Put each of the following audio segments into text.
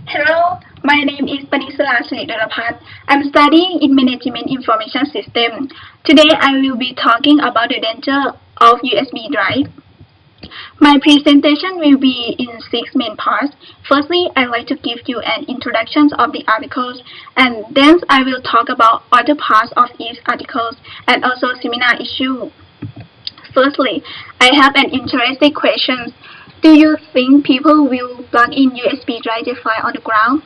Hello, my name is Panisara Siridonlaphat. I'm studying in Management Information System. Today I will be talking about the danger of USB drive. My presentation will be in 6 main parts. Firstly, I'd like to give you an introduction of the articles, and then I will talk about other parts of each article and also seminar issue. Firstly, I have an interesting question. Do you think people will plug in USB drive they find on the ground?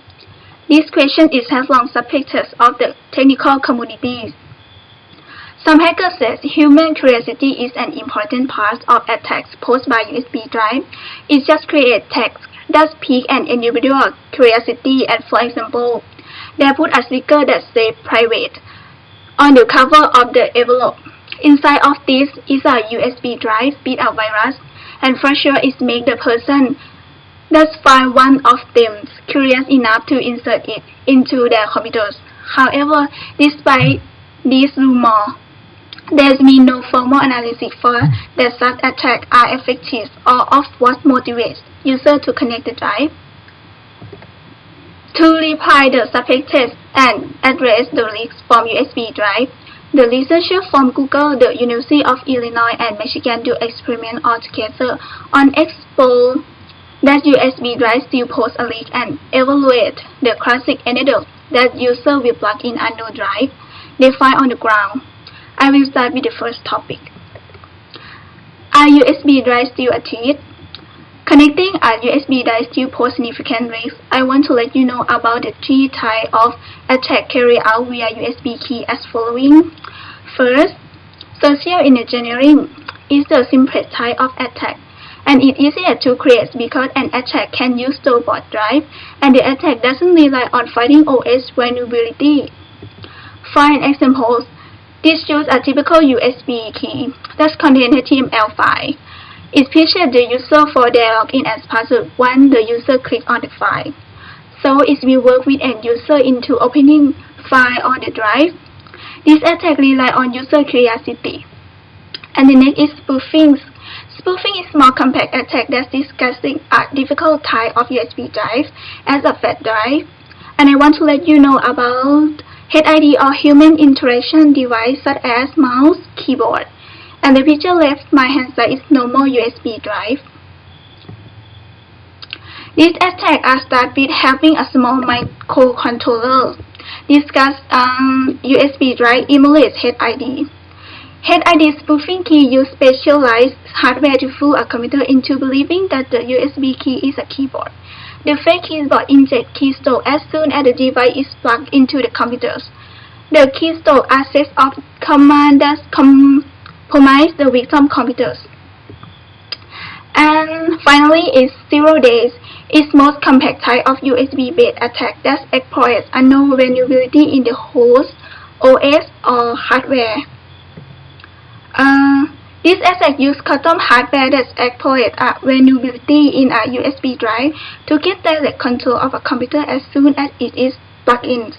This question has long subject of the technical community. Some hackers say human curiosity is an important part of attacks posed by USB drive. It just creates text that pique an individual curiosity, and for example, they put a sticker that says private on the cover of the envelope. Inside of this is a USB drive with a virus, and for sure it makes the person that find one of them curious enough to insert it into their computers. However, despite this rumor, there's been no formal analysis for that such attacks are effective or of what motivates users to connect the drive. To reply the suspected and address the leaks from USB drive, the researchers from Google, the University of Illinois, and Michigan do experiment altogether on expose that USB drive still pose a leak and evaluate the classic anecdote that users will plug in a new drive they find on the ground. I will start with the first topic. Are USB drives still a threat? Connecting a USB drive still poses significant risks. I want to let you know about the 3 types of attack carried out via USB key as following. First, social engineering is the simplest type of attack, and it's easier to create because an attack can use store-bought drive, and the attack doesn't rely on finding OS vulnerability. Find examples. This shows a typical USB key that contains HTML file. It features the user for their login as password once the user clicks on the file. So it will work with an user into opening file on the drive. This attack relies on user curiosity. And the next is spoofing. Spoofing is more compact attack that's discussing a difficult type of USB drive as a flash drive. And I want to let you know about HID or human interaction device such as mouse, keyboard. And the picture left my hand side is normal USB drive. This attack starts with having a small microcontroller. Discuss USB drive emulates HID. HID spoofing key use specialized hardware to fool a computer into believing that the USB key is a keyboard. The fake keyboard injects keystroke as soon as the device is plugged into the computers. The keystroke are sets of commands that compromise the victim computers. And finally is 0 days. It's most compact type of USB-based attack that exploits a known vulnerability in the host, OS, or hardware. This attack uses custom hardware that exploits a vulnerability in a USB drive to get direct control of a computer as soon as it is plugged in.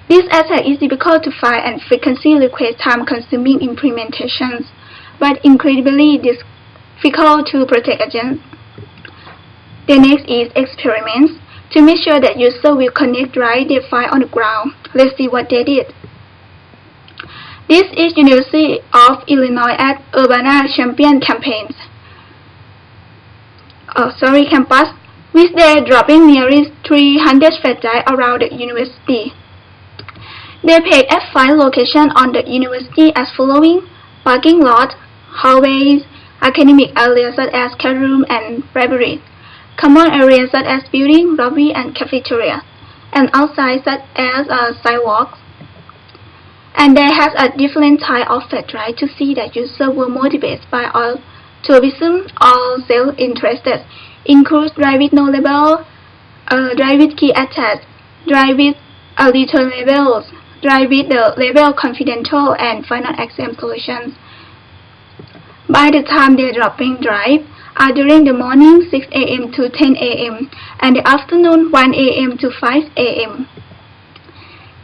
This attack is difficult to find and frequently requires time-consuming implementations, but incredibly difficult to protect against. The next is experiments to make sure that users will connect drive they find on the ground. Let's see what they did. This is University of Illinois at Urbana-Champaign campus, which they dropping nearly 300 flash drives around the university. They picked at 5 locations on the university as following: parking lot, hallways, academic areas such as classroom and library, common areas such as building, lobby, and cafeteria, and outside such as sidewalks. And they have a different type of flash drive to see that users were motivated by altruism or self-interest. Includes drive with no label, drive with key attached, drive with little labels, drive with the label confidential, and final exam solutions. By the time they dropping drive are during the morning 6 a.m. to 10 a.m. and the afternoon 1 a.m. to 5 a.m.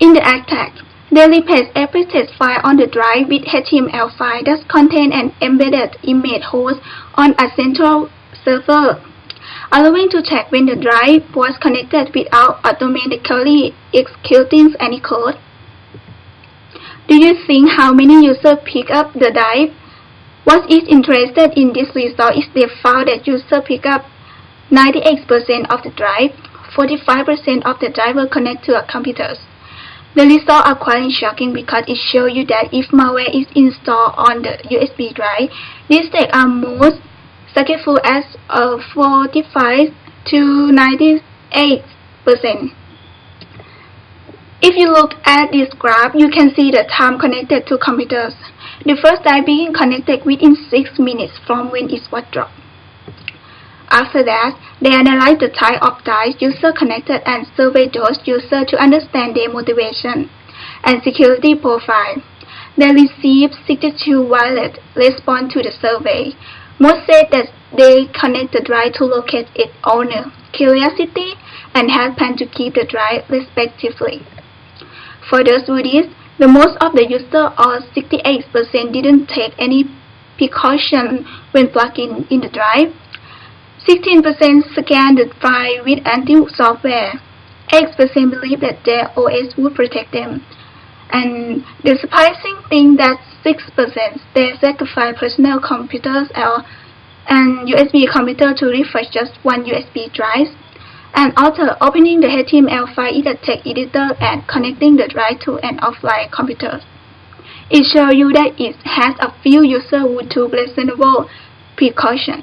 In the attack, they replace every text file on the drive with HTML file that contain an embedded image host on a central server. allowing to check when the drive was connected without automatically executing any code. Do you think how many users pick up the drive? What is interesting in this result is they found that users pick up 98% of the drive, 45% of the drive were connected to computers. The results are quite shocking because it shows you that if malware is installed on the USB drive, these attacks are most successful as 45 to 98%. If you look at this graph, you can see the time connected to computers. The first drive being connected within 6 minutes from when it was dropped. After that, they analyze the type of drive user connected and survey those users to understand their motivation and security profile. They received 62 valid responses to the survey. Most said that they connect the drive to locate its owner, curiosity, and had planned to keep the drive respectively. For those who did, the most of the users, or 68%, didn't take any precaution when plugging in the drive. 16% scanned the drive with antivirus software. 8% believed that their OS would protect them. And the surprising thing that 6% they sacrificed personal computers and USB computer to refresh just one USB drive. And after opening the HTML file in the text editor and connecting the drive to an offline computer, it shows you that it has a few users who took reasonable precaution.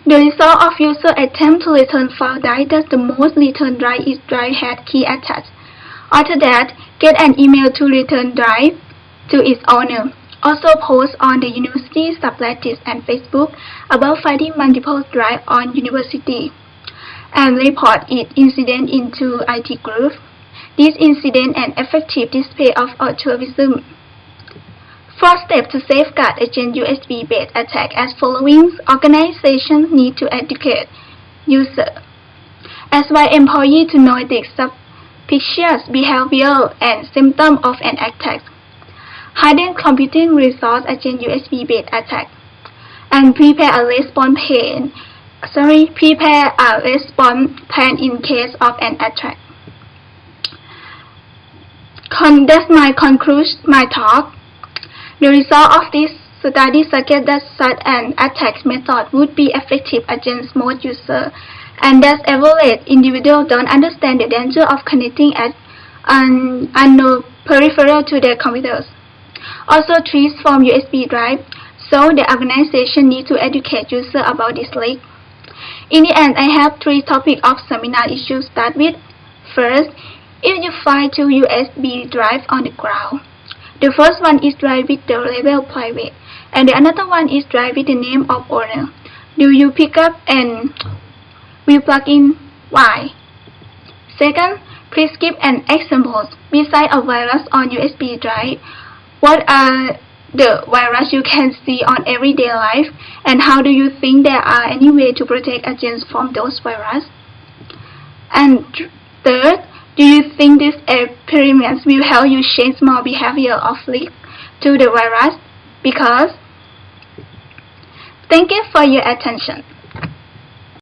The result of user attempt to return file drive that the most return drive is drive had key attached. After that, get an email to return drive to its owner. Also post on the university subreddit and Facebook about finding multiple drive on university, and report each incident into IT group. This incident an effective display of altruism. 4 steps to safeguard against USB-based attack as following. Organizations need to educate users. Advise employees to notice suspicious behavior and symptoms of an attack. Hidden computing resource against USB-based attack. And prepare a response plan in case of an attack. That's my talk. The result of this study suggests that such an attack method would be effective against most users, and that average individuals don't understand the danger of connecting an unknown peripheral to their computers. Also, threats from USB drive, so the organization needs to educate users about this leak. In the end, I have 3 topics of seminar issues to start with. First, if you find 2 USB drives on the ground, the first one is drive with the label private, and the another one is drive with the name of owner. Do you pick up and will plug in? Why? Second, please give an example. Besides a virus on USB drive, what are the virus you can see on everyday life, and how do you think there are any way to protect against from those viruses? And third, do you think these experiments will help you change more behavior of leak to the virus? Because thank you for your attention.